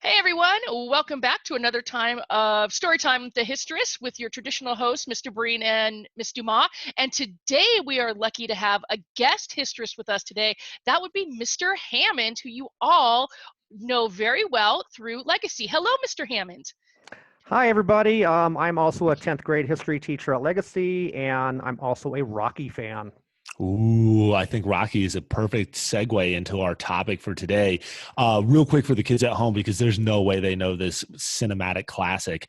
Hey everyone, welcome back to another time of Storytime with the Histress with your traditional hosts, Mr. Breen and Miss Dumas. And today we are lucky to have a guest histress with us today. That would be Mr. Hammond, who you all know very well through Legacy. Hello, Mr. Hammond. Hi, everybody. I'm also a 10th grade history teacher at Legacy, and I'm also a Rocky fan. Ooh, I think Rocky is a perfect segue into our topic for today. Real quick for the kids at home, because there's no way they know this cinematic classic.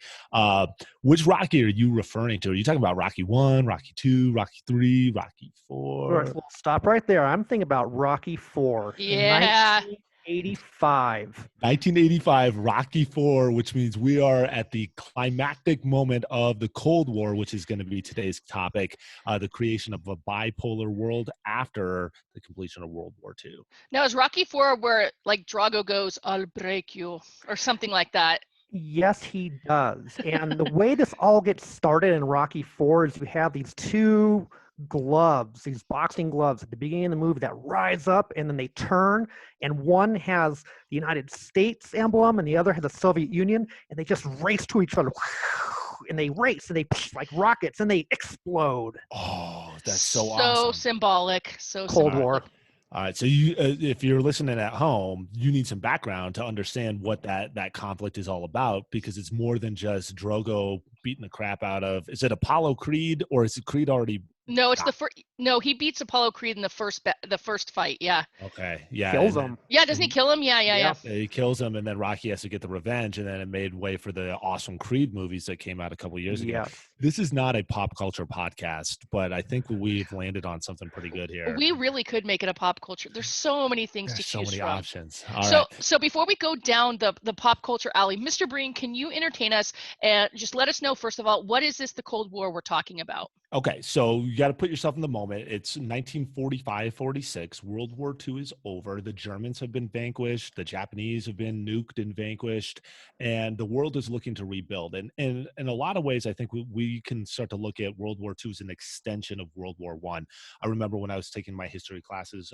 Which Rocky are you referring to? Are you talking about Rocky 1, Rocky 2, Rocky 3, Rocky All right, 4? so stop right there. I'm thinking about Rocky 4 in Yeah. 1985. 1985, Rocky 4, which means we are at the climactic moment of the Cold War, which is going to be today's topic, the creation of a bipolar world after the completion of World War II. Now, is Rocky 4 where like Drago goes, I'll break you, or something like that? Yes, he does. And the way this all gets started in Rocky 4 is you have these two gloves, these boxing gloves at the beginning of the movie that rise up and then they turn. And one has the United States emblem and the other has the Soviet Union. And they just race to each other. And they race and they like rockets and they explode. Oh, that's so So awesome. symbolic. So Cold symbolic. War. All right, so you, if you're listening at home, you need some background to understand what that conflict is all about, because it's more than just Drogo beating the crap out of. Is it Apollo Creed, or is it Creed already? No, it's Got the first. No, he beats Apollo Creed in the first fight. Yeah. Okay, yeah, Kills them. Yeah, doesn't he kill him? Yeah, yeah, yeah. he kills him, and then Rocky has to get the revenge, and then it made way for the awesome Creed movies that came out a couple of years ago. Yes. This is not a pop culture podcast, but I think we've landed on something pretty good here. We really could make it a pop culture. There's so many things to There's so choose many from. options. All So, right. so before we go down the pop culture alley, Mr. Breen, can you entertain us and just let us know first of all, what is this the Cold War we're talking about? Okay, so you got to put yourself in the moment. It's 1945-46. World War II is over. The Germans have been vanquished. The Japanese have been nuked and vanquished, and the world is looking to rebuild. And in a lot of ways, I think we can start to look at World War II as an extension of World War I. I remember when I was taking my history classes,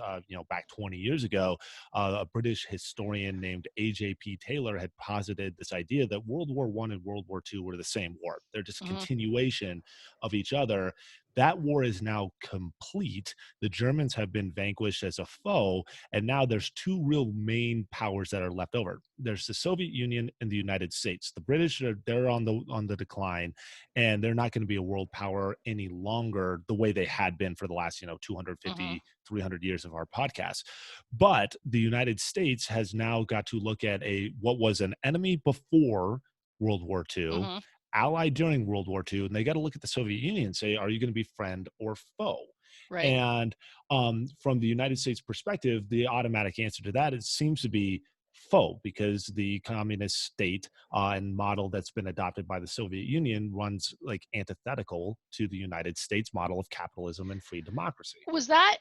back 20 years ago, a British historian named A.J.P. Taylor had posited this idea that World War I and World War II were the same war. They're just Mhm. continuation of each other. That war is now complete. The Germans have been vanquished as a foe, and now there's two real main powers that are left over. There's the Soviet Union and the United States. The British they're on the decline, and they're not going to be a world power any longer the way they had been for the last 250 Mhm. 300 years of our podcast. But the United States has now got to look at what was an enemy before World War II, Mhm. allied during World War II, and they got to look at the Soviet Union and say, are you going to be friend or foe? Right. And from the United States perspective, the automatic answer to that seems to be foe, because the communist state and model that's been adopted by the Soviet Union runs like antithetical to the United States model of capitalism and free democracy. Was that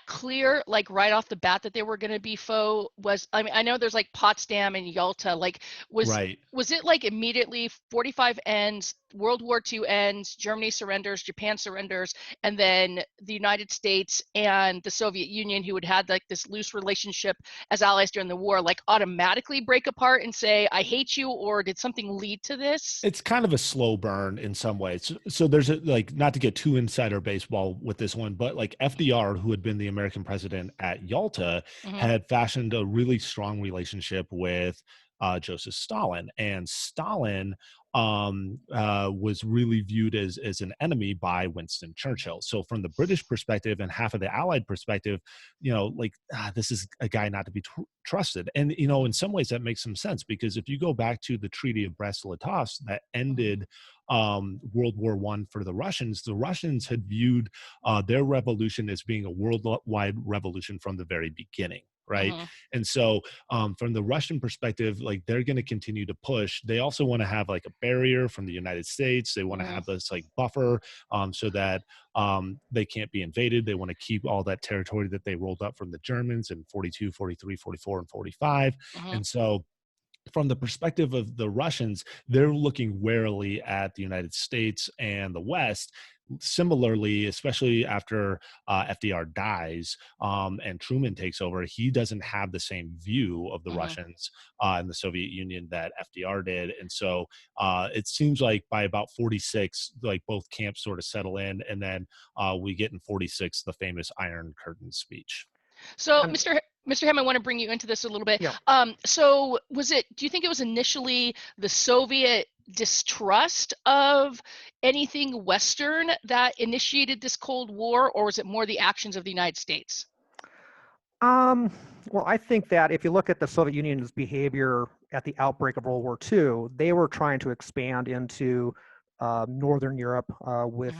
clear, like right off the bat that they were going to be foe? I mean, I know there's like Potsdam and Yalta. Like, was Right. was it like immediately 45 ends, World War II ends, Germany surrenders, Japan surrenders, and then the United States and the Soviet Union, who had like this loose relationship as allies during the war, like automatically break apart and say, "I hate you," or did something lead to this? It's kind of a slow burn in some ways. So there's like, not to get too insider baseball with this one, but like FDR, who had been the American president at Yalta, Hmm. had fashioned a really strong relationship with Joseph Stalin, and Stalin was really viewed as an enemy by Winston Churchill. So from the British perspective and half of the Allied perspective, this is a guy not to be trusted. And in some ways that makes some sense, because if you go back to the Treaty of Brest-Litovsk that ended World War I for the Russians had viewed their revolution as being a worldwide revolution from the very beginning. Right. Hmm. And so from the Russian perspective, like, they're going to continue to push. They also want to have like a barrier from the United States. They want to Hmm. have this like buffer so that they can't be invaded. They want to keep all that territory that they rolled up from the Germans in 42, 43, 44, and 45. Hmm. And so from the perspective of the Russians, they're looking warily at the United States and the West. similarly, especially after FDR dies and Truman takes over, he doesn't have the same view of the Russians and the Soviet Union that FDR did. And so it seems like by about 46, like both camps sort of settle in, and then we get in 46 the famous Iron Curtain speech. So, And Mr. Hamm, I want to bring you into this a little bit. yeah. So do you think it was initially the Soviet distrust of anything Western that initiated this Cold War, or was it more the actions of the United States? Well, I think that if you look at the Soviet Union's behavior at the outbreak of World War II, they were trying to expand into Northern Europe with,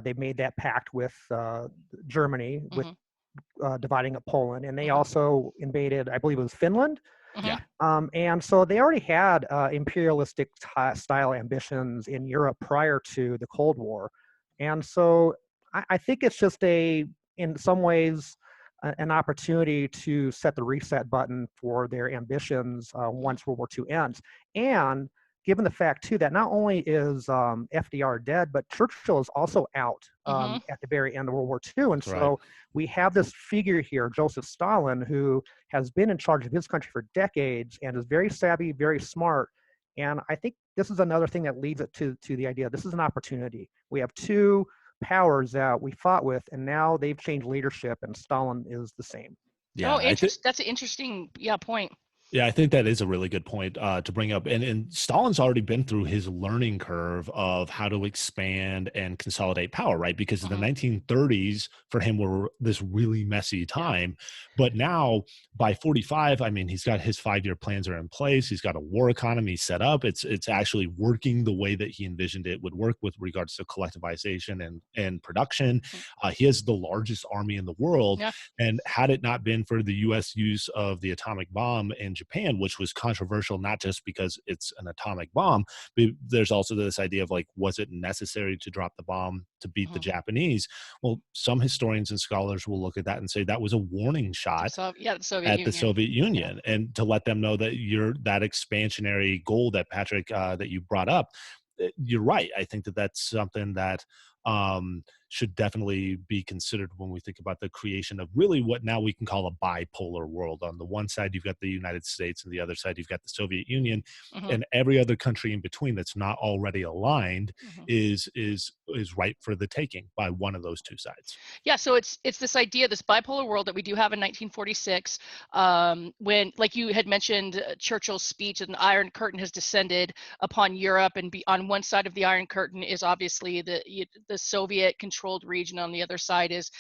they made that pact with Germany, with dividing up Poland, and they also invaded, I believe it was Finland. Yeah. And so they already had imperialistic style ambitions in Europe prior to the Cold War. And so I think it's just in some ways, an opportunity to set the reset button for their ambitions once World War II ends. And given the fact, too, that not only is FDR dead, but Churchill is also out at the very end of World War II. And so we have this figure here, Joseph Stalin, who has been in charge of his country for decades and is very savvy, very smart. And I think this is another thing that leads it to the idea this is an opportunity. We have two powers that we fought with, and now they've changed leadership, and Stalin is the same. Yeah. That's an interesting point. Yeah, I think that is a really good point to bring up. And Stalin's already been through his learning curve of how to expand and consolidate power, right? Because the 1930s for him were this really messy time. But now by 45, I mean, he's got his 5-year plans are in place. He's got a war economy set up. It's actually working the way that he envisioned it would work with regards to collectivization and production. He has the largest army in the world. Yeah. And had it not been for the U.S. use of the atomic bomb in Japan, which was controversial, not just because it's an atomic bomb, but there's also this idea of like, was it necessary to drop the bomb to beat the Japanese? Well, some historians and scholars will look at that and say that was a warning shot the Soviet Union, and to let them know that that expansionary goal that Patrick, that you brought up, you're right. I think that that's something that should definitely be considered when we think about the creation of really what now we can call a bipolar world. On the one side, you've got the United States, and the other side, you've got the Soviet Union, and every other country in between that's not already aligned is ripe for the taking by one of those two sides. Yeah, so it's this idea, this bipolar world that we do have in 1946, when, like you had mentioned, Churchill's speech, and the Iron Curtain has descended upon Europe, and on one side of the Iron Curtain is obviously the Soviet-controlled region. On the other side is,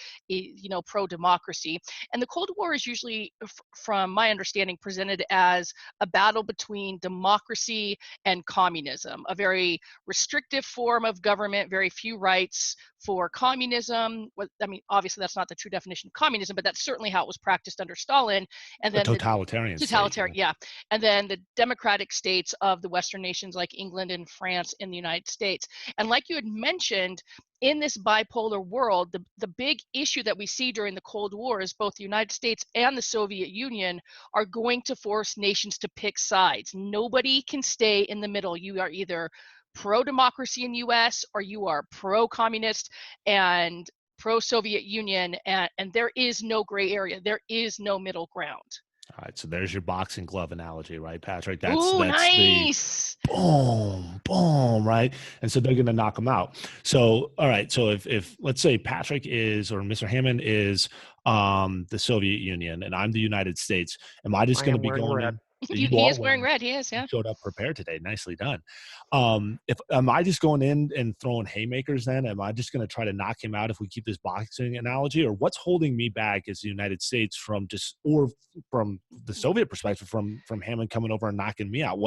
pro-democracy. And the Cold War is usually, from my understanding, presented as a battle between democracy and communism, a very restrictive form of government, very few rights for communism. I mean, obviously that's not the true definition of communism, but that's certainly how it was practiced under Stalin. And then totalitarian state, yeah. And then the democratic states of the Western nations like England and France in the United States. And like you had mentioned, in this bipolar world, the big issue that we see during the Cold War is both the United States and the Soviet Union are going to force nations to pick sides. Nobody can stay in the middle. You are either pro-democracy in US, or you are pro-communist and pro-Soviet Union, and there is no gray area. There is no middle ground. All right, so there's your boxing glove analogy, right, Patrick? That's nice. The boom, right? And so they're going to knock them out. So, all right, so if let's say Patrick is, or Mr. Hammond is the Soviet Union, and I'm the United States, am I just going to be going red? in? He is wearing red. He is, yeah. Showed up prepared today. Nicely done. Am I just going in and throwing haymakers then? Am I just going to try to knock him out if we keep this boxing analogy? Or what's holding me back as the United States or from the Soviet perspective, from Hammond coming over and knocking me out?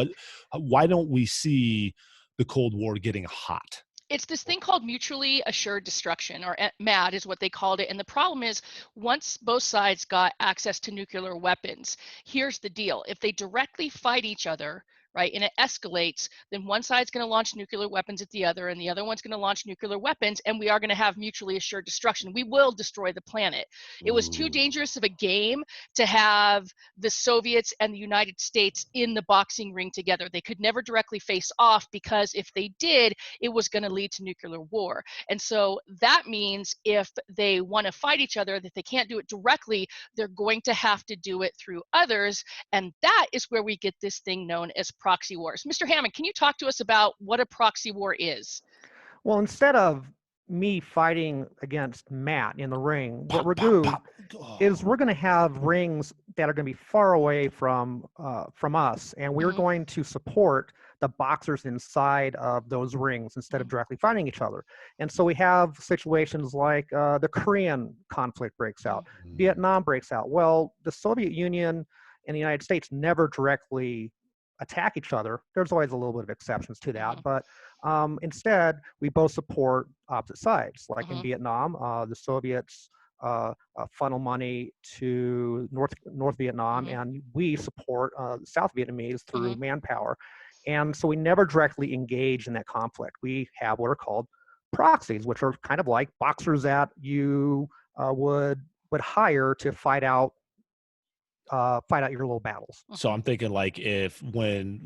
Why don't we see the Cold War getting hot? It's this thing called mutually assured destruction, or MAD is what they called it. And the problem is, once both sides got access to nuclear weapons, here's the deal. If they directly fight each other, right, and it escalates, then one side's going to launch nuclear weapons at the other, and the other one's going to launch nuclear weapons, and we are going to have mutually assured destruction. We will destroy the planet. It was too dangerous of a game to have the Soviets and the United States in the boxing ring together. They could never directly face off, because if they did, it was going to lead to nuclear war. And so that means if they want to fight each other, that they can't do it directly, they're going to have to do it through others. And that is where we get this thing known as proxy wars. Mr. Hammond, can you talk to us about what a proxy war is? Well, instead of me fighting against Matt in the ring, what Pop, we're pop, doing pop. Oh. is we're going to have rings that are going to be far away from us, and we're Mhm. going to support the boxers inside of those rings instead of directly fighting each other. And so we have situations like the Korean conflict breaks out, Vietnam breaks out. Well, the Soviet Union and the United States never directly attack each other. There's always a little bit of exceptions to that, Mhm. but instead we both support opposite sides. Like in Mhm. Vietnam, the Soviets funnel money to North Vietnam, Mhm. and we support South Vietnamese through Mhm. manpower. And so we never directly engage in that conflict. We have what are called proxies, which are kind of like boxers that you would hire to fight out your little battles. So I'm thinking like if when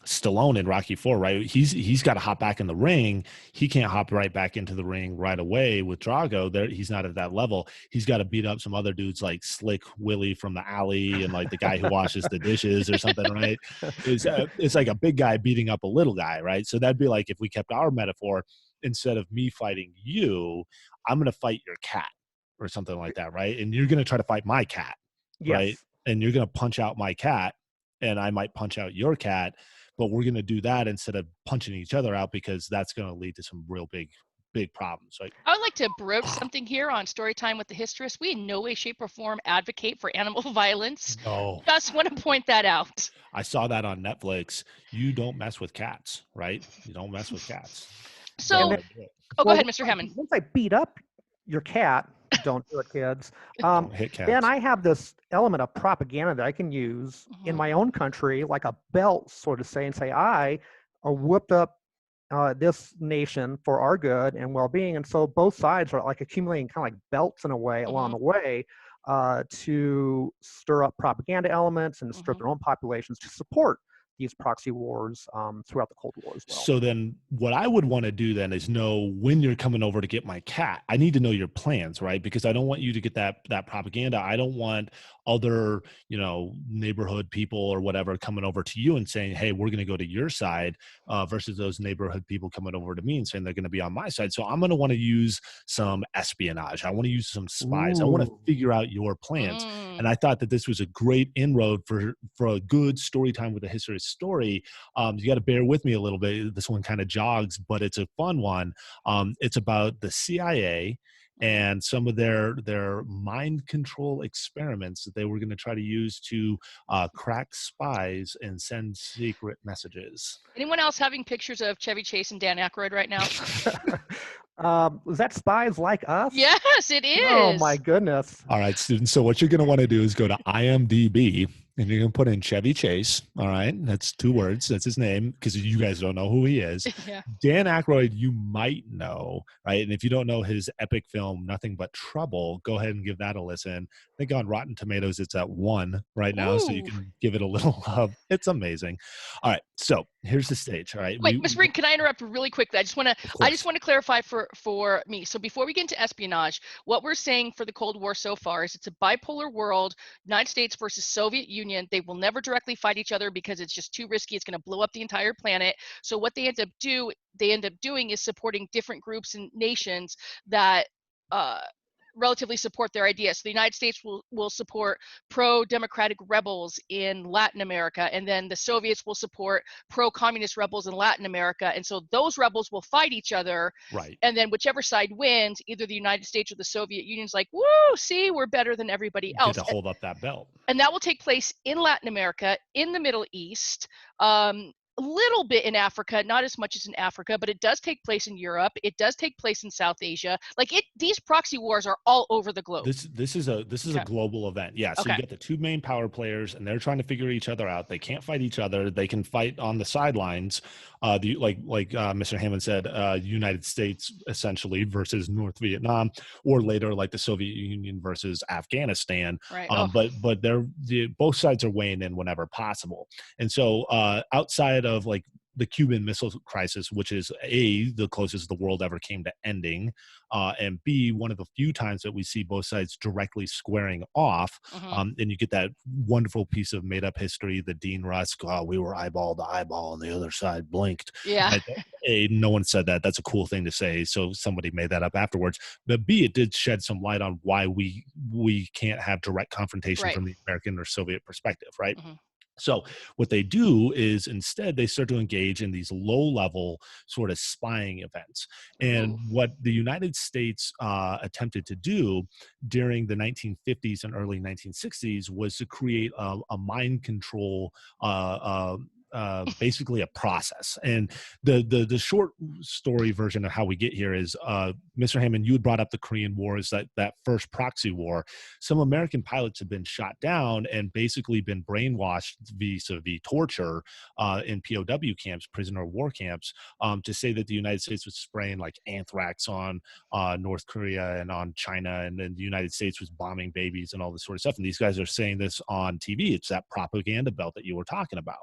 Stallone in Rocky IV, right, he's got to hop back in the ring. He can't hop right back into the ring right away with Drago. There, he's not at that level. He's got to beat up some other dudes like Slick Willie from the alley and like the guy who washes the dishes or something, right? It's like a big guy beating up a little guy, right? So that'd be like if we kept our metaphor, instead of me fighting you, I'm going to fight your cat or something like that, right? And you're going to try to fight my cat, right? Yes. And you're going to punch out my cat, and I might punch out your cat, but we're going to do that instead of punching each other out, because that's going to lead to some real big problems, right? I would like to broach something here on Storytime with the Histress. We in no way, shape, or form advocate for animal violence. No, Just want to point that out. I saw that on Netflix. You don't mess with cats, right? You don't mess with cats. So, Don't And wanna do it. oh, go well, ahead, Mr. Hammond. once I beat up your cat, don't do it, kids. Don't hit Then cats. I have this element of propaganda that I can use in Mhm. my own country, like a belt, so to say, and say, I whipped up this nation for our good and well-being. And so both sides are like accumulating kind of like belts in a way along Mhm. the way to stir up propaganda elements and stir up Mhm. their own populations to support these proxy wars throughout the Cold War as well. So then what I would want to do then is know when you're coming over to get my cat. I need to know your plans, right? Because I don't want you to get that propaganda. I don't want other, neighborhood people or whatever coming over to you and saying, hey, we're going to go to your side versus those neighborhood people coming over to me and saying they're going to be on my side. So I'm going to want to use some espionage. I want to use some spies. I want to Ooh. figure out your plans. Mm. And I thought that this was a great inroad for a good story time with a history story. You got to bear with me a little bit. This one kind of jogs, but it's a fun one. It's about the CIA and some of their mind control experiments that they were going to try to use to crack spies and send secret messages. Anyone else having pictures of Chevy Chase and Dan Aykroyd right now? Was that Spies Like Us? Yes, it Oh is. my goodness. All right, students. So what you're going to want to do is go to IMDb and you're going to put in Chevy Chase. All right. That's 2 words. That's his name, because you guys don't know who he is. Yeah. Dan Aykroyd, you might know, right? And if you don't know his epic film, Nothing But Trouble, go ahead and give that a listen. I think on Rotten Tomatoes, it's at 1 right now. So you Ooh. can give it a little love. It's amazing. All right. So here's the stage. All right. Wait, Ms. Breen, can I interrupt really quickly? I just want course. to clarify for me. So before we get into espionage, what we're saying for the Cold War so far is it's a bipolar world, United States versus Soviet Union. They will never directly fight each other because it's just too risky. It's going to blow up the entire planet. So what they end up doing is supporting different groups and nations that relatively support their ideas. So the United States will support pro-democratic rebels in Latin America, and then the Soviets will support pro-communist rebels in Latin America. And so those rebels will fight each other. Right. And then whichever side wins, either the United States or the Soviet Union's like, woo, see, we're better than everybody else. Get to hold up that belt. And that will take place in Latin America, in the Middle East, little bit in Africa, not as much as in Africa, but it does take place in Europe. It does take place in South Asia. Like these proxy wars are all over the globe. This is a global event. Yeah. So you get the two main power players, and they're trying to figure each other out. They can't fight each other. They can fight on the sidelines. Mr. Hammond said, United States essentially versus North Vietnam, or later like the Soviet Union versus Afghanistan. Right. But both sides are weighing in whenever possible. And so outside of like the Cuban Missile Crisis, which is A, the closest the world ever came to ending, and B, one of the few times that we see both sides directly squaring off. And you get that wonderful piece of made-up history, the Dean Rusk, we were eyeball to eyeball and the other side blinked. Yeah. A, no one said that. That's a cool thing to say, so somebody made that up afterwards. But B, it did shed some light on why we can't have direct confrontation from the American or Soviet perspective, right? So what they do is instead they start to engage in these low-level sort of spying events. And what the United States attempted to do during the 1950s and early 1960s was to create a mind control basically a process. And the short story version of how we get here is, Mr. Hammond, you had brought up the Korean War as that first proxy war. Some American pilots have been shot down and basically been brainwashed vis-a-vis torture in POW camps, prisoner of war camps, to say that the United States was spraying like anthrax on North Korea and on China, and then the United States was bombing babies and all this sort of stuff. And these guys are saying this on TV. It's that propaganda belt that you were talking about.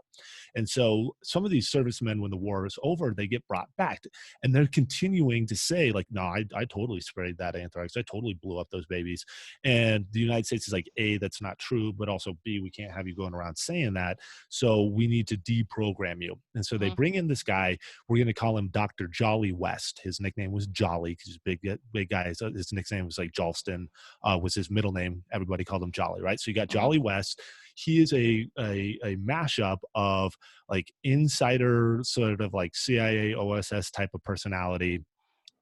And so some of these servicemen, when the war is over, they get brought back, and they're continuing to say like, no, I totally sprayed that anthrax. I totally blew up those babies. And the United States is like, A, that's not true, but also B, we can't have you going around saying that. So we need to deprogram you. And so they bring in this guy. We're going to call him Dr. Jolly West. His nickname was Jolly because he's a big guy. So his nickname was like Jalston was his middle name. Everybody called him Jolly, right? So you got Jolly West. He is a mashup of like insider sort of like CIA OSS type of personality.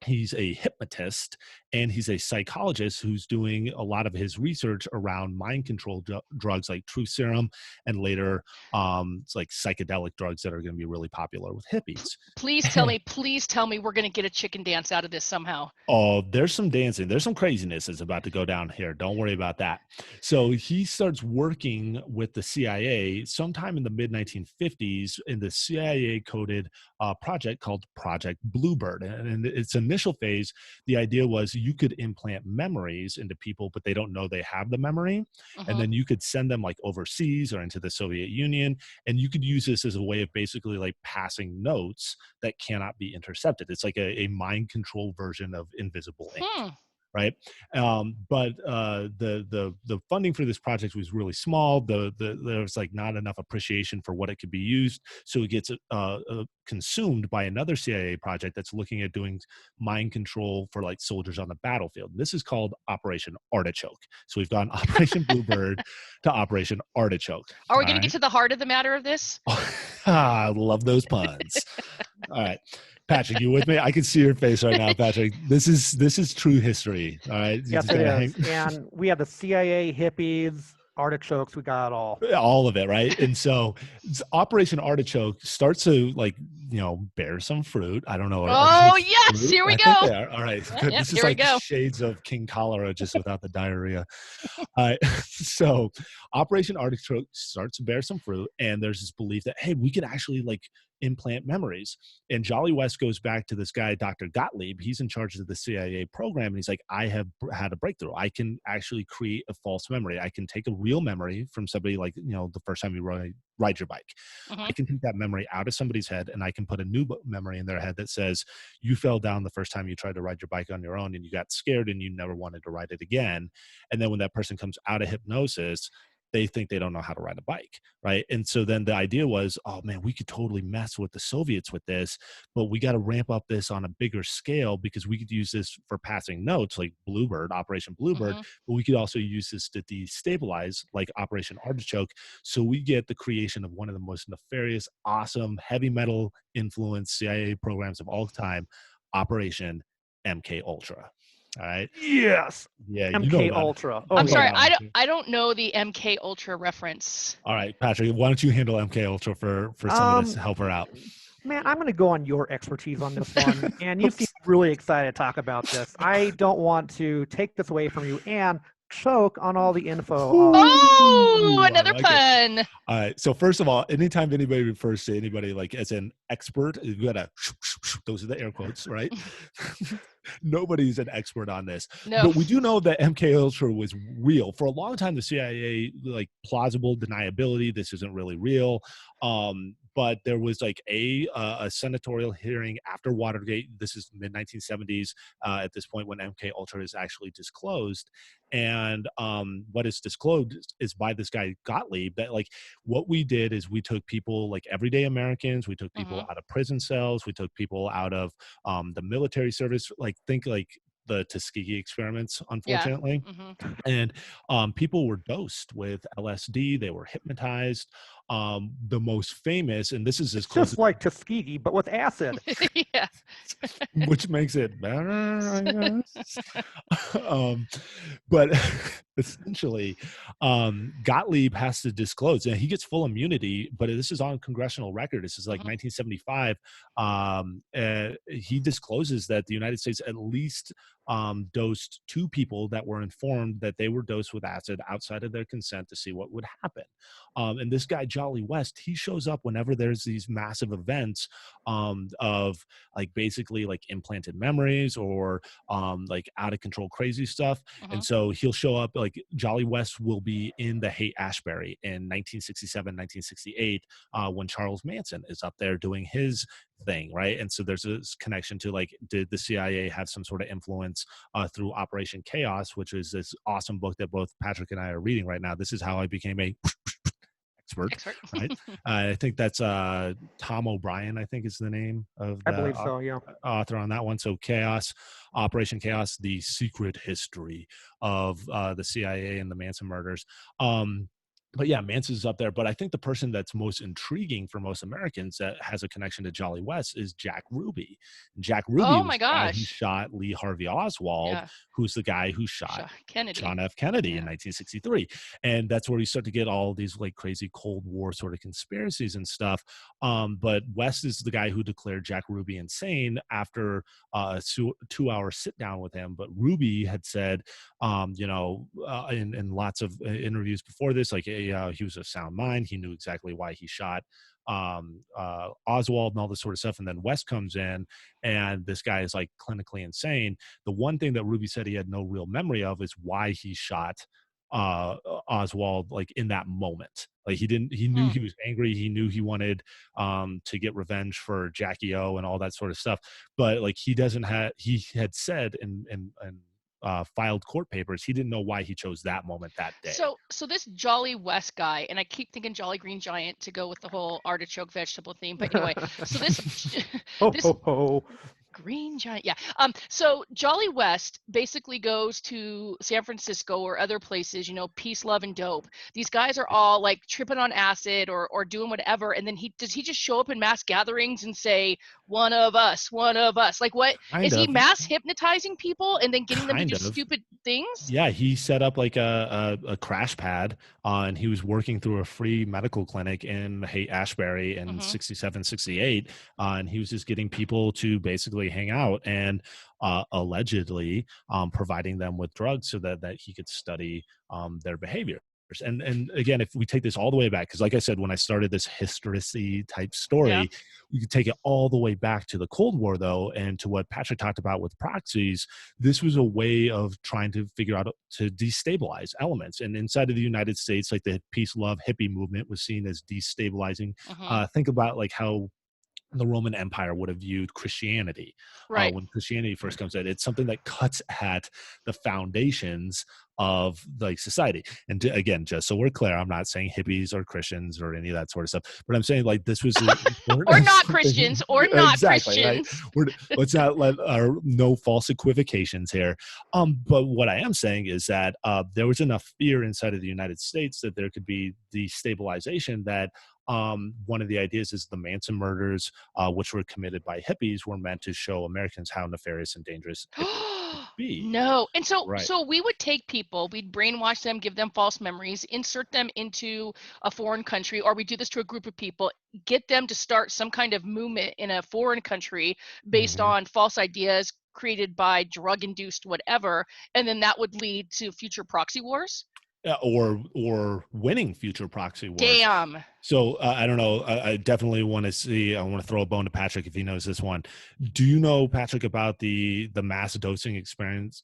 He's a hypnotist, and he's a psychologist who's doing a lot of his research around mind control drugs like truth serum, and later it's like psychedelic drugs that are going to be really popular with hippies. Please tell me we're going to get a chicken dance out of this somehow. Oh, there's some dancing. There's some craziness that's about to go down here. Don't worry about that. So he starts working with the CIA sometime in the mid-1950s in the CIA-coded project called Project Bluebird. And in its initial phase, the idea was you could implant memories into people, but they don't know they have the memory. And then you could send them like overseas or into the Soviet Union. And you could use this as a way of basically like passing notes that cannot be intercepted. It's like a mind control version of invisible ink. Right. But the funding for this project was really small. There was like not enough appreciation for what it could be used. So it gets consumed by another CIA project that's looking at doing mind control for like soldiers on the battlefield. This is called Operation Artichoke. So we've gone Operation Bluebird to Operation Artichoke. Are we going to get to the heart of the matter of this? I love those puns. All right. Patrick, you with me? I can see your face right now, Patrick. This is true history. All right. Yes, it is. And we have the CIA, hippies, artichokes. We got it all. All of it, right? And so Operation Artichoke starts to like, bear some fruit. I don't know. Oh, yes. Fruit? Here we go. All right. Good. Yep, this is like shades of King Cholera, just without the diarrhea. All right. So Operation Artichoke starts to bear some fruit. And there's this belief that, hey, we could actually like implant memories. And Jolly West goes back to this guy, Dr. Gottlieb. He's in charge of the CIA program. And he's like, I have had a breakthrough. I can actually create a false memory. I can take a real memory from somebody like, the first time you ride your bike. I can take that memory out of somebody's head, and I can put a new memory in their head that says, you fell down the first time you tried to ride your bike on your own and you got scared and you never wanted to ride it again. And then when that person comes out of hypnosis, they think they don't know how to ride a bike, right? And so then the idea was, oh man, we could totally mess with the Soviets with this, but we got to ramp up this on a bigger scale because we could use this for passing notes like Bluebird, Operation Bluebird, but we could also use this to destabilize like Operation Artichoke. So we get the creation of one of the most nefarious, awesome, heavy metal influenced CIA programs of all time, Operation MKUltra. All right. Yes. Yeah, you know MK that. Ultra. Oh I'm You know sorry, yeah. that one too. I don't know the MK Ultra reference. All right, Patrick, why don't you handle MK Ultra for some of this to Um, help her out? man, I'm going to go on your expertise on this one, and you seem Oops. really excited to talk about this. I don't want to take this away from you and choke on all the info on. Oh, Ooh, I another like it. pun. All right. So first of all, anytime anybody refers to anybody like as an expert, you gotta those are the air quotes, right? Nobody's an expert on this, No. but we do know that MK Ultra was real for a long time. The CIA like plausible deniability. This isn't really real. But there was like a senatorial hearing after Watergate. This is mid 1970s at this point when MK Ultra is actually disclosed. And what is disclosed is by this guy Gottlieb that like what we did is we took people like everyday Americans, we took people Mhm. out of prison cells, we took people out of the military service, like think like the Tuskegee experiments, Yeah. unfortunately. Mhm. And people were dosed with LSD, they were hypnotized. The most famous, and this is as It's close just like Tuskegee, but with acid. Yeah. which makes it better, I guess. um, but essentially, Gottlieb has to disclose, and he gets full immunity. But this is on congressional record. This is like Mhm. 1975. He discloses that the United States at least dosed 2 people that were informed that they were dosed with acid outside of their consent to see what would happen. And this guy Jolly West, he shows up whenever there's these massive events of like basically like implanted memories or like out of control crazy stuff. And Mhm. so he'll show up like Jolly West will be in the Haight Ashbury in 1967, 1968 when Charles Manson is up there doing his thing, right? And so there's this connection to like, did the CIA have some sort of influence through Operation Chaos, which is this awesome book that both Patrick and I are reading right now. This is how I became a expert, Expert. right? I think that's Tom O'Brien, I think is the name of I the believe so. Yeah. author on that one. So Chaos, Operation Chaos, the secret history of the CIA and the Manson murders. But yeah, Manson's up there. But I think the person that's most intriguing for most Americans that has a connection to Jolly West is Jack Ruby. Jack Ruby Oh was my the guy who gosh. shot Lee Harvey Oswald, Yeah. who's the guy who shot Kennedy. John F. Kennedy in Yeah. 1963. And that's where you start to get all these like crazy Cold War sort of conspiracies and stuff. But West is the guy who declared Jack Ruby insane after a 2-hour sit down with him. But Ruby had said, in lots of interviews before this, like he was a sound mind. He knew exactly why he shot Oswald and all this sort of stuff. And then West comes in, and this guy is like clinically insane. The one thing that Ruby said he had no real memory of is why he shot Oswald like in that moment. Like he knew Hmm. he was angry, he knew he wanted to get revenge for Jackie O and all that sort of stuff, but like he had said and filed court papers, he didn't know why he chose that moment that day. So this Jolly West guy, and I keep thinking Jolly Green Giant to go with the whole artichoke vegetable theme. But anyway, so this Ho this ho ho. Green Giant, yeah. So Jolly West basically goes to San Francisco or other places, peace, love, and dope. These guys are all like tripping on acid or doing whatever, and then he just show up in mass gatherings and say, one of us, one of us. Like, what is Kind he of. mass hypnotizing people and then getting them to Kind do of. stupid things? Yeah, he set up like a crash pad, and he was working through a free medical clinic in Haight Ashbury in Mhm. 67, 68, and he was just getting people to basically hang out and allegedly providing them with drugs so that he could study their behavior. And again, if we take this all the way back, because like I said, when I started this historicity type Yeah. story, we could take it all the way back to the Cold War, though, and to what Patrick talked about with proxies. This was a way of trying to figure out to destabilize elements. And inside of the United States, like the peace, love, hippie movement was seen as destabilizing. Mhm. Think about like how the Roman Empire would have viewed Christianity Right. when Christianity first comes in. It's something that cuts at the foundations of like society. And again, just so we're clear, I'm not saying hippies or Christians or any of that sort of stuff, but I'm saying like this was Or not Christians, or not exactly right. Christians. Let's not let no false equivocations here. But what I am saying is that there was enough fear inside of the United States that there could be destabilization that one of the ideas is the Manson murders, which were committed by hippies, were meant to show Americans how nefarious and dangerous hippies could be. No. And so Right. we would take people, we'd brainwash them, give them false memories, insert them into a foreign country, or we do this to a group of people, get them to start some kind of movement in a foreign country based Mhm. on false ideas created by drug-induced whatever, and then that would lead to future proxy wars. Or winning future proxy wars. Damn. So I don't know. I definitely want to see. I want to throw a bone to Patrick if he knows this one. Do you know, Patrick, about the mass dosing experiments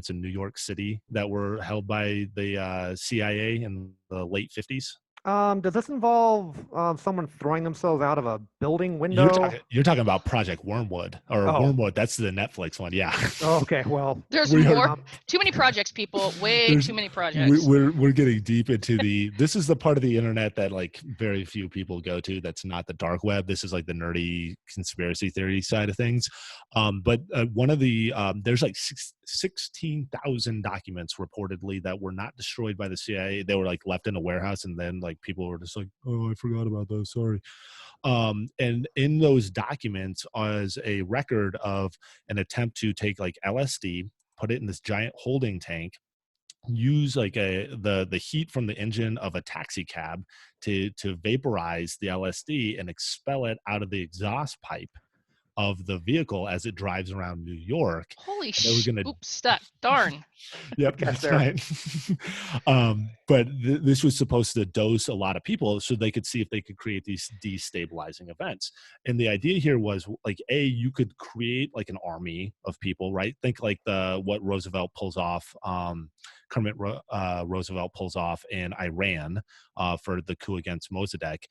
in New York City that were held by the CIA in the late 50s? Does this involve someone throwing themselves out of a building window? You're talking about Project Wormwood or Oh. Wormwood. That's the Netflix one. Yeah. Oh, okay, well, There's We are- more. Too many projects, people. Way There's- too many projects. We're getting deep into this is the part of the internet that like very few people go to. That's not the dark web. This is like the nerdy conspiracy theory side of things. But one of the there's like 16,000 documents reportedly that were not destroyed by the CIA. They were like left in a warehouse, and then like people were just like, oh, I forgot about those. Sorry. And in those documents was a record of an attempt to take like LSD, put it in this giant holding tank, use like the heat from the engine of a taxi cab to vaporize the LSD and expel it out of the exhaust pipe of the vehicle as it drives around New York. Holy They were shit. gonna Oops, stuck. Darn. Yep, Catch that's there. right. But this was supposed to dose a lot of people so they could see if they could create these destabilizing events. And the idea here was like, you could create like an army of people, right? Think like what Roosevelt pulls off, Kermit Roosevelt pulls off in Iran for the coup against Mossadegh.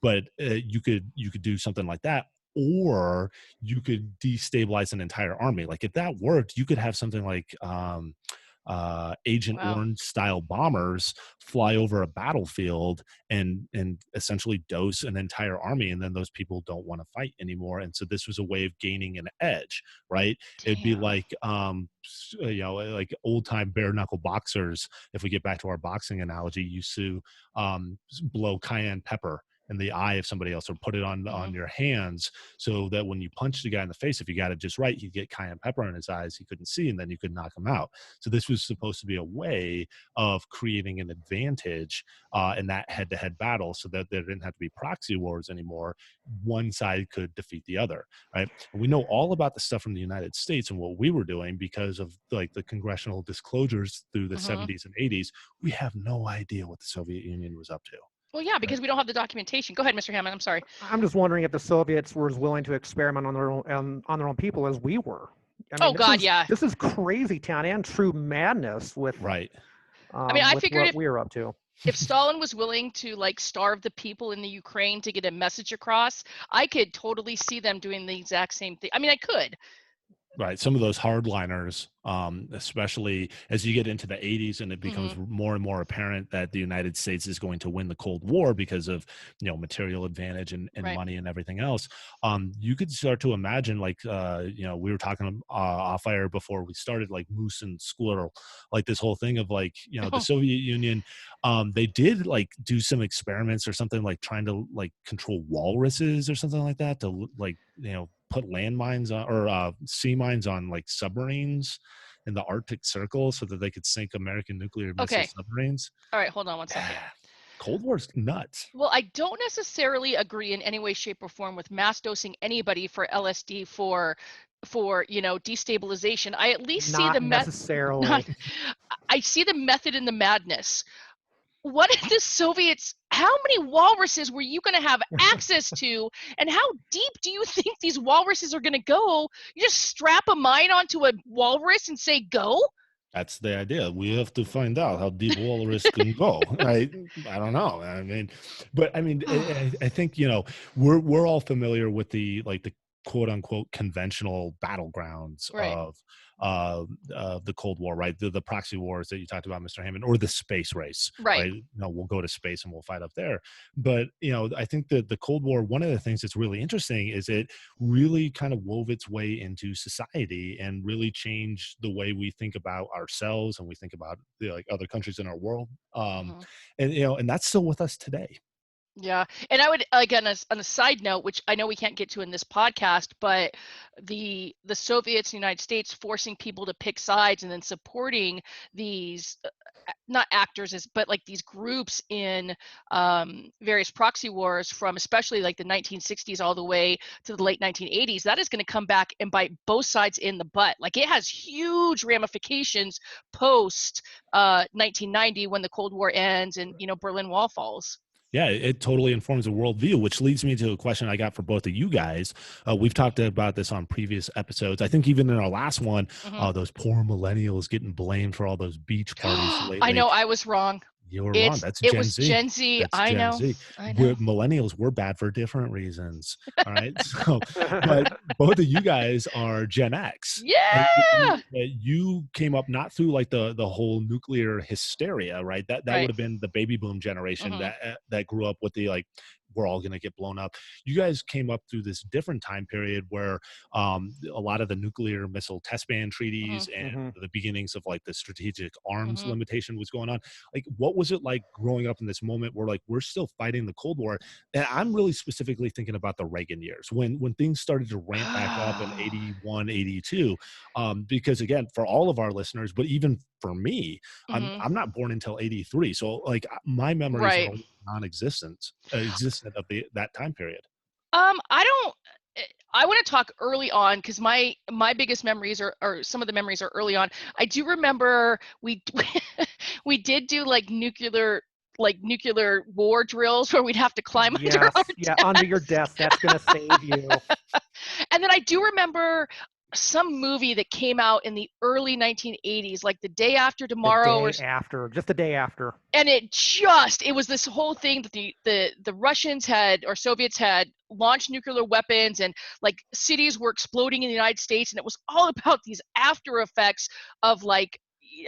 But you could do something like that, or you could destabilize an entire army. Like if that worked, you could have something like Agent Wow. Orange style bombers fly over a battlefield and essentially dose an entire army, and then those people don't want to fight anymore. And so this was a way of gaining an edge, right? It'd be Damn. like like old time bare knuckle boxers, if we get back to our boxing analogy, used to blow cayenne pepper in the eye of somebody else, or put it on your hands, so that when you punch the guy in the face, if you got it just right, he'd get cayenne pepper in his eyes, he couldn't see, and then you could knock him out. So this was supposed to be a way of creating an advantage in that head-to-head battle, so that there didn't have to be proxy wars anymore. One side could defeat the other, right? And we know all about the stuff from the United States and what we were doing because of like the congressional disclosures through the 70s and 80s. We have no idea what the Soviet Union was up to. Well, yeah, because we don't have the documentation. Go ahead, Mr. Hammond. I'm sorry. I'm just wondering if the Soviets were as willing to experiment on their own people as we were. I mean, Oh, God, yeah. This is crazy town and true madness with Right. mean, I with figured what we're up to. If Stalin was willing to like starve the people in the Ukraine to get a message across, I could totally see them doing the exact same thing. I mean, I could. Right. Some of those hardliners, especially as you get into the 80s and it becomes more and more apparent that the United States is going to win the Cold War because of, material advantage and Right. money and everything else. You could start to imagine like, we were talking off air before we started, like moose and squirrel, like this whole thing of like, the Soviet Union, they did like do some experiments or something, like trying to like control walruses or something like that to like, put landmines on or sea mines on like submarines in the Arctic Circle so that they could sink American nuclear missile Okay. submarines. All right, hold on one second. Cold War's nuts. Well, I don't necessarily agree in any way, shape, or form with mass dosing anybody for LSD for destabilization. I at least see Not the necessarily. I see the method in the madness. What if the Soviets, how many walruses were you going to have access to, and how deep do you think these walruses are going to go? You just strap a mine onto a walrus and say go? That's the idea. We have to find out how deep walrus can go. I don't know. I think we're all familiar with the quote unquote conventional battlegrounds Right. of the Cold War, right? The proxy wars that you talked about, Mr. Hammond, or the space race, Right. We'll go to space and we'll fight up there. But I think that the Cold War, one of the things that's really interesting is it really kind of wove its way into society and really changed the way we think about ourselves and we think about other countries in our world. And that's still with us today. Yeah. And I would, again, as on a side note, which I know we can't get to in this podcast, but the Soviets and the United States forcing people to pick sides and then supporting these not actors but like these groups in various proxy wars from especially like the 1960s all the way to the late 1980s, that is going to come back and bite both sides in the butt. Like it has huge ramifications post 1990 when the Cold War ends and Berlin Wall falls. Yeah, it totally informs a worldview, which leads me to a question I got for both of you guys. We've talked about this on previous episodes. I think even in our last one, those poor millennials getting blamed for all those beach parties lately. I know, I was wrong. You were wrong. That's It Gen was Z. Gen Z. That's I Gen know. Z. I know. Millennials, we're bad for different reasons. All right. So, but both of you guys are Gen X. Yeah. You came up not through like the whole nuclear hysteria, right? That Right. would have been the baby boom generation that grew up with the like, we're all going to get blown up. You guys came up through this different time period where a lot of the nuclear missile test ban treaties and the beginnings of like the strategic arms limitation was going on. Like, what was it like growing up in this moment where like we're still fighting the Cold War? And I'm really specifically thinking about the Reagan years when things started to ramp back up in 81, 82. Because again, for all of our listeners, but even for me, I'm not born until 83. So like my memories are non-existent of that time period. I want to talk early on because my biggest memories or some of the memories are early on. I do remember we did do like nuclear war drills where we'd have to climb under our desk. Under your desk. That's gonna save you. And then I do remember some movie that came out in the early 1980s, like The Day After Tomorrow. Just the day after. And it was this whole thing that the Russians or Soviets had launched nuclear weapons and like cities were exploding in the United States. And it was all about these after effects of like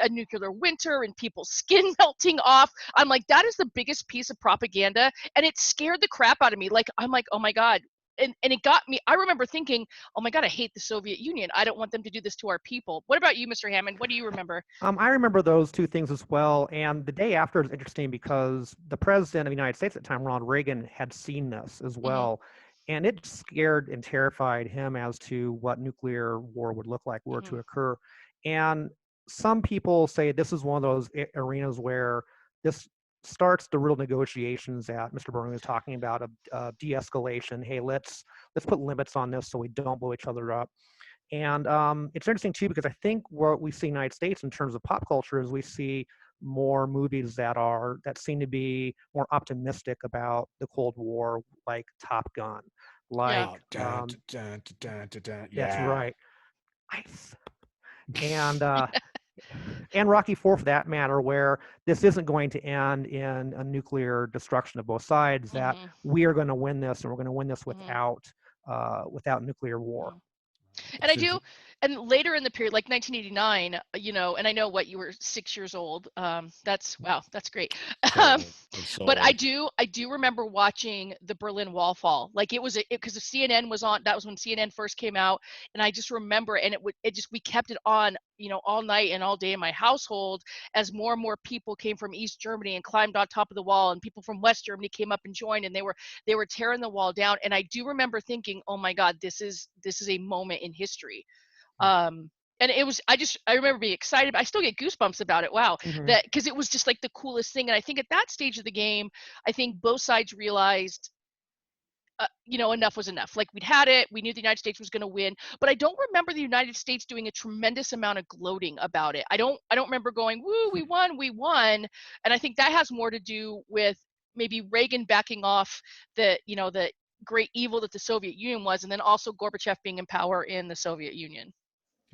a nuclear winter and people's skin melting off. I'm like, that is the biggest piece of propaganda. And it scared the crap out of me. Like, I'm like, oh my God. And it got me. I remember thinking, oh my God, I hate the Soviet Union. I don't want them to do this to our people. What about you, Mr. Hammond? What do you remember? I remember those two things as well. And the day after is interesting because the president of the United States at the time, Ronald Reagan, had seen this as well. And it scared and terrified him as to what nuclear war would look like were to occur. And some people say this is one of those arenas where this starts the real negotiations that Mr. Bernie was talking about of de-escalation. Hey, let's put limits on this so we don't blow each other up. And it's interesting too because I think what we see in the United States in terms of pop culture is we see more movies that seem to be more optimistic about the Cold War, like Top Gun, like that's right, and Rocky IV for that matter, where this isn't going to end in a nuclear destruction of both sides, that we are going to win this, and we're going to win this without nuclear war. And I do, and later in the period, like 1989, and I know what you were 6 years old. That's great. But I do remember watching the Berlin Wall fall. Like because CNN was on. That was when CNN first came out, and I just remember, and we kept it on, all night and all day in my household as more and more people came from East Germany and climbed on top of the wall, and people from West Germany came up and joined, and they were tearing the wall down. And I do remember thinking, oh my God, this is a moment in history. And it was, I remember being excited. I still get goosebumps about it. Wow. That, because it was just like the coolest thing. And I think at that stage of the game, I think both sides realized, enough was enough. Like, we'd had it. We knew the United States was going to win, but I don't remember the United States doing a tremendous amount of gloating about it. I don't remember going, woo, we won. And I think that has more to do with maybe Reagan backing off the great evil that the Soviet Union was, and then also Gorbachev being in power in the Soviet Union.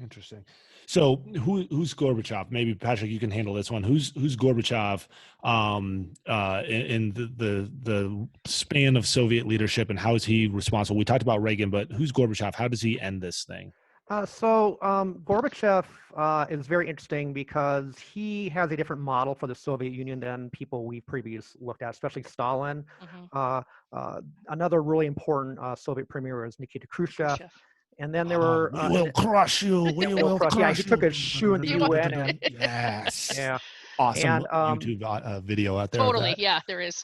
Interesting. So who's Gorbachev? Maybe Patrick, you can handle this one. Who's Gorbachev in the span of Soviet leadership, and how is he responsible? We talked about Reagan, but who's Gorbachev? How does he end this thing? Gorbachev is very interesting because he has a different model for the Soviet Union than people we previously looked at, especially Stalin. Another really important Soviet premier is Nikita Khrushchev. And then there were... we will crush you. We will crush you. Yeah, he took a shoe in the UN. Yes. Yeah. Awesome YouTube video out there. Totally. Yeah, there is.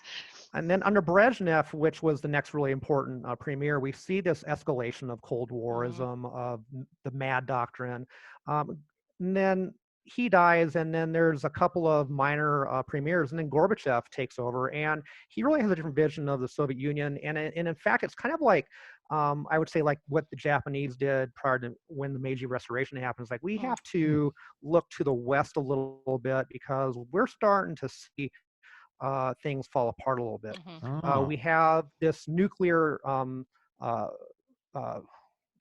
And then under Brezhnev, which was the next really important premier, we see this escalation of Cold Warism, of the Mad Doctrine. And then he dies, and then there's a couple of minor premiers, and then Gorbachev takes over, and he really has a different vision of the Soviet Union. And in fact, it's kind of like, I would say, like what the Japanese did prior to when the Meiji Restoration happens. Like, we have to look to the West a little bit, because we're starting to see things fall apart a little bit. We have this nuclear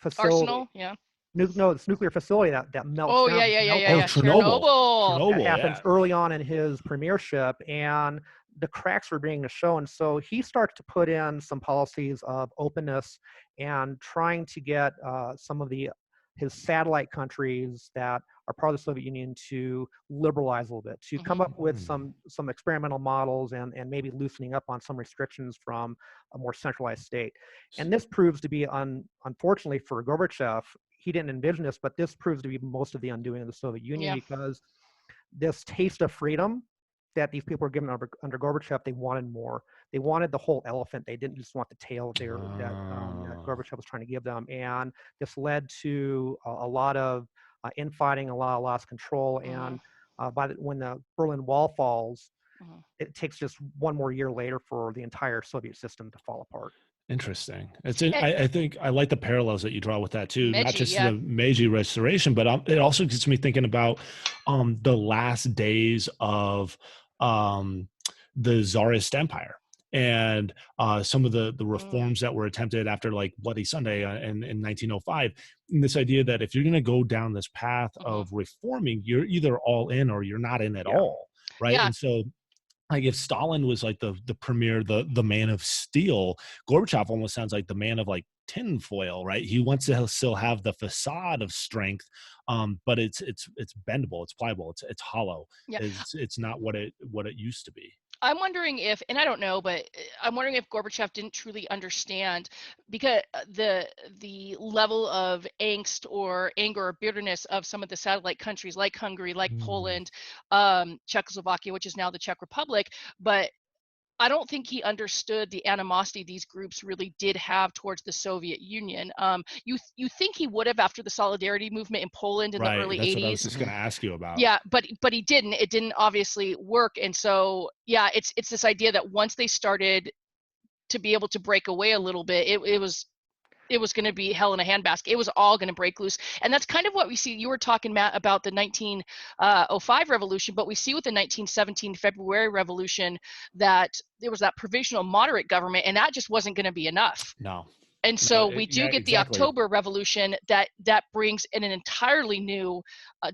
facility. Arsenal, yeah. No, this nuclear facility that melts Oh, down. yeah. Chernobyl. That happens early on in his premiership, and the cracks are being shown. So he starts to put in some policies of openness and trying to get some of his satellite countries that are part of the Soviet Union to liberalize a little bit, to come up with some experimental models, and maybe loosening up on some restrictions from a more centralized state. And this proves to be, unfortunately for Gorbachev, he didn't envision this, but this proves to be most of the undoing of the Soviet Union, because this taste of freedom that these people were given under Gorbachev, they wanted more. They wanted the whole elephant. They didn't just want the tail that Gorbachev was trying to give them. And this led to a lot of infighting, a lot of lost control. And when the Berlin Wall falls, it takes just one more year later for the entire Soviet system to fall apart. Interesting. I think I like the parallels that you draw with that too, Meiji, not just the Meiji Restoration, but it also gets me thinking about the last days of the Tsarist Empire, and some of the reforms that were attempted after, like, Bloody Sunday in 1905. And this idea that if you're going to go down this path of reforming, you're either all in or you're not in at all, right? Yeah. And so, like, if Stalin was like the premier, the man of steel, Gorbachev almost sounds like the man of, like, tinfoil, right? He wants to still have the facade of strength, but it's bendable, it's pliable, it's hollow. Yeah. It's not what it used to be. I'm wondering if, and I don't know, but I'm wondering if Gorbachev didn't truly understand, because the level of angst or anger or bitterness of some of the satellite countries like Hungary, like Poland, Czechoslovakia, which is now the Czech Republic, but I don't think he understood the animosity these groups really did have towards the Soviet Union. You think he would have after the Solidarity movement in Poland in the early 80s. That's what I was just going to ask you about. Yeah, but he didn't. It didn't obviously work, and so it's this idea that once they started to be able to break away a little bit, it was going to be hell in a handbasket. It was all going to break loose. And that's kind of what we see. You were talking, Matt, about the 1905 revolution, but we see with the 1917 February revolution that there was that provisional moderate government, and that just wasn't going to be enough. No. And so we do get the October Revolution that brings in an entirely new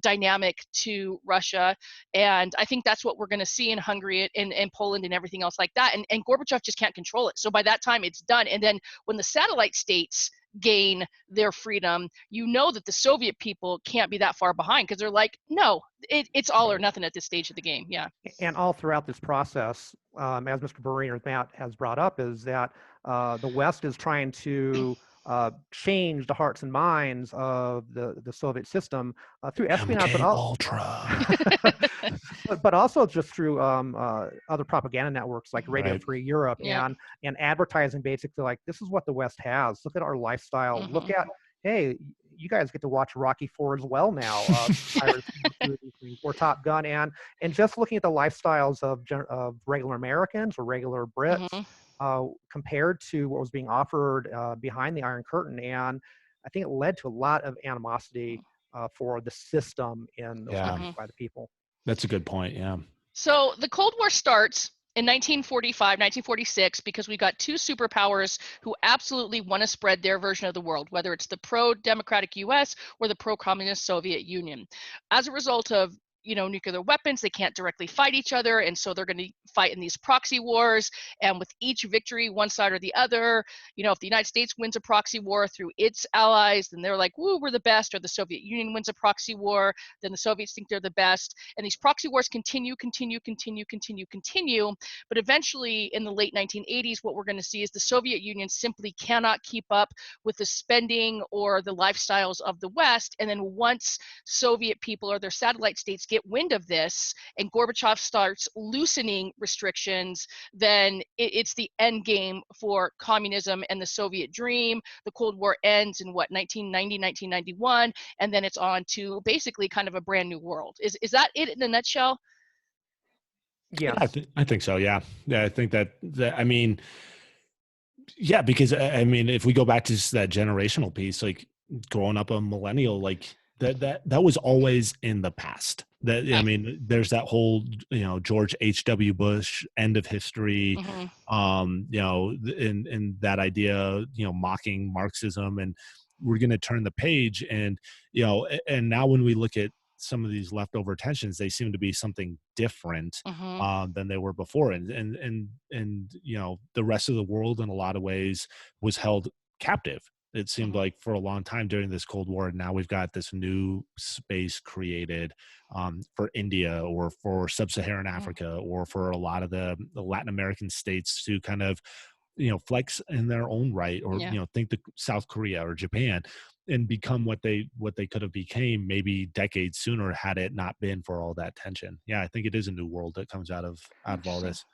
dynamic to Russia. And I think that's what we're going to see in Hungary and Poland and everything else like that. And Gorbachev just can't control it. So by that time, it's done. And then when the satellite states gain their freedom, you know that the Soviet people can't be that far behind, because they're like, no, it's all or nothing at this stage of the game. Yeah. And all throughout this process, as Mr. Breen or Matt has brought up, is that the West is trying to change the hearts and minds of the Soviet system through espionage, but also just through other propaganda networks like Radio Free Europe and advertising, basically like, this is what the West has. Look at our lifestyle. Look at, hey, you guys get to watch Rocky IV as well now, or Top Gun, and just looking at the lifestyles of regular Americans or regular Brits. Compared to what was being offered behind the Iron Curtain. And I think it led to a lot of animosity for the system in those countries by the people. That's a good point, yeah. So the Cold War starts in 1945, 1946, because we got two superpowers who absolutely want to spread their version of the world, whether it's the pro-democratic US or the pro-communist Soviet Union. As a result of nuclear weapons, they can't directly fight each other, and so they're going to fight in these proxy wars. And with each victory, one side or the other, if the United States wins a proxy war through its allies, then they're like, woo, we're the best. Or the Soviet Union wins a proxy war, then the Soviets think they're the best. And these proxy wars continue. But eventually, in the late 1980s, what we're going to see is the Soviet Union simply cannot keep up with the spending or the lifestyles of the West. And then once Soviet people or their satellite states get wind of this and Gorbachev starts loosening restrictions, then it's the end game for communism and the Soviet dream. The Cold War ends in what, 1990, 1991, and then it's on to basically kind of a brand new world. Is that it in a nutshell? Yes. Yeah, I think so. Yeah. I think that I mean, yeah, because I mean, if we go back to just that generational piece, like growing up a millennial, like that was always in the past. That, I mean, there's that whole, George H.W. Bush end of history, and that idea, mocking Marxism, and we're going to turn the page. And, and now when we look at some of these leftover tensions, they seem to be something different than they were before. And the rest of the world in a lot of ways was held captive. It seemed like for a long time during this Cold War. And now we've got this new space created for India or for sub-Saharan Africa or for a lot of the Latin American states to kind of, flex in their own right, or, think the South Korea or Japan, and become what they could have became maybe decades sooner had it not been for all that tension. Yeah, I think it is a new world that comes out of all this.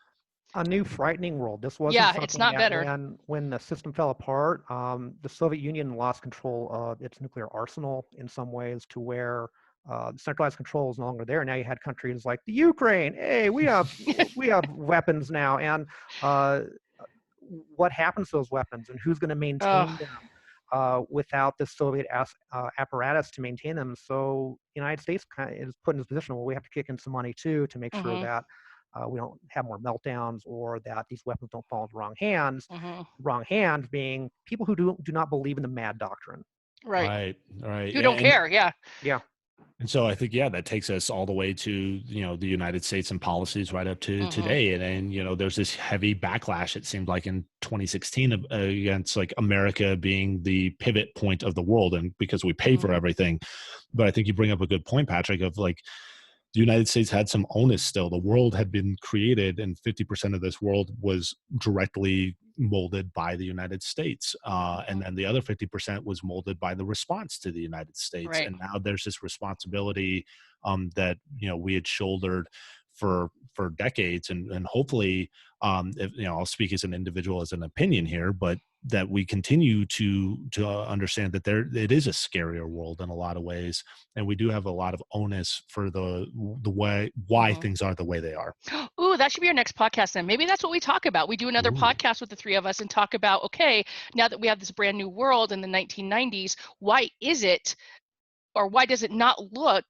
A new frightening world. This wasn't Yeah, something it's not that better. when the system fell apart, the Soviet Union lost control of its nuclear arsenal in some ways, to where centralized control is no longer there. Now you had countries like the Ukraine. Hey, we have weapons now, and what happens to those weapons, and who's going to maintain them without the Soviet apparatus to maintain them? So the United States kind of is put in this position where we have to kick in some money too, to make sure that we don't have more meltdowns, or that these weapons don't fall into wrong hands. Wrong hands being people who do not believe in the MAD doctrine. Right. Right. Who don't care. Yeah. And so I think, that takes us all the way to, the United States and policies right up to today. And there's this heavy backlash, it seemed like in 2016, against like America being the pivot point of the world, and because we pay for everything. But I think you bring up a good point, Patrick, of like, the United States had some onus still. The world had been created, and 50% of this world was directly molded by the United States. And then the other 50% was molded by the response to the United States. Right. And now there's this responsibility that, we had shouldered for decades. And hopefully, I'll speak as an individual, as an opinion here, but that we continue to understand that it is a scarier world in a lot of ways, and we do have a lot of onus for the way why things are the way they are. Ooh, that should be our next podcast then. Maybe that's what we talk about. We do another podcast with the three of us and talk about, okay, now that we have this brand new world in the 1990s, why is it, or why does it not look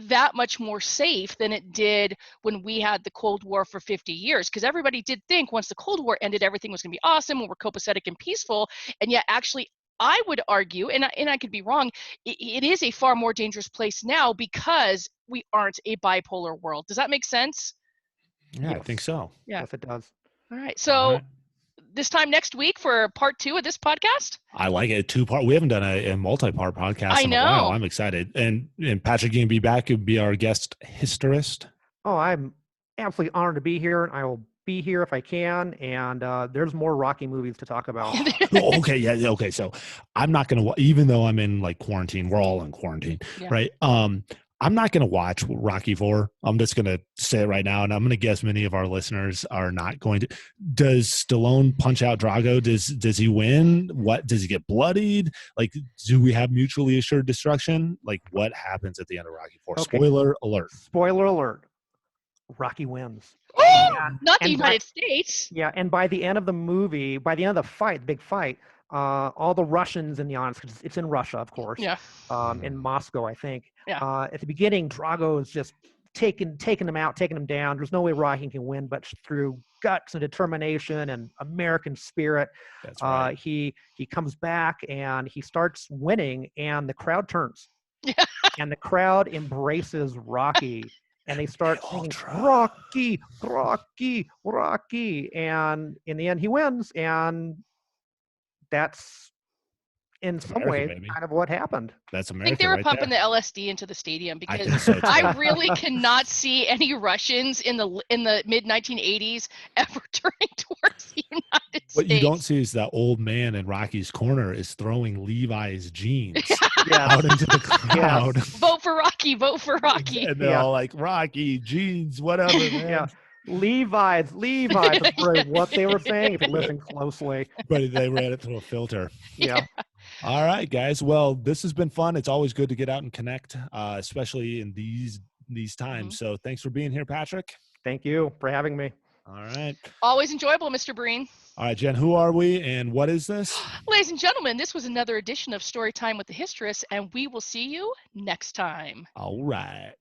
that much more safe than it did when we had the Cold War for 50 years? Because everybody did think once the Cold War ended, everything was going to be awesome, and we're copacetic and peaceful. And yet, actually, I would argue, and I could be wrong, it is a far more dangerous place now because we aren't a bipolar world. Does that make sense? Yeah, yes. I think so. Yeah. Yes, it does. All right. So this time next week for part 2 of this podcast. I like it. 2-part. We haven't done a multi-part podcast in a while. I'm excited. And Patrick, you can be back and be our guest historist. Oh, I'm absolutely honored to be here. I will be here if I can. And there's more Rocky movies to talk about. Okay. Yeah. Okay. So I'm not going to, even though I'm in like quarantine, we're all in quarantine, right? I'm not going to watch Rocky IV. I'm just going to say it right now, and I'm going to guess many of our listeners are not going to. Does Stallone punch out Drago? Does he win? What does he get bloodied? Like, do we have mutually assured destruction? Like, what happens at the end of Rocky IV? Okay. Spoiler alert. Spoiler alert. Rocky wins. Not the United States. Yeah, and by the end of the movie, by the end of the fight, the big fight, all the Russians in the audience, because it's in Russia, of course, in Moscow, I think. At the beginning, Drago is just taking them out, taking them down. There's no way Rocky can win, but through guts and determination and American spirit, that's right. He comes back and he starts winning, and the crowd turns, and the crowd embraces Rocky. And they start singing, Rocky, Rocky, Rocky. And in the end, he wins. And that's, in some ways, kind of what happened. That's America. I think they were pumping the LSD into the stadium, because I really cannot see any Russians in the mid 1980s ever turning towards the United States. What you don't see is that old man in Rocky's corner is throwing Levi's jeans. Yes. out into the crowd. Vote for Rocky. Vote for Rocky. And they're all like, Rocky, jeans, whatever, man. Yeah. Levi's. That's probably what they were saying if you listen closely. But they ran it through a filter. Yeah. All right, guys. Well, this has been fun. It's always good to get out and connect, especially in these times. So thanks for being here, Patrick. Thank you for having me. All right. Always enjoyable, Mr. Breen. All right, Jen, who are we and what is this? Ladies and gentlemen, this was another edition of Storytime with the Histress, and we will see you next time. All right.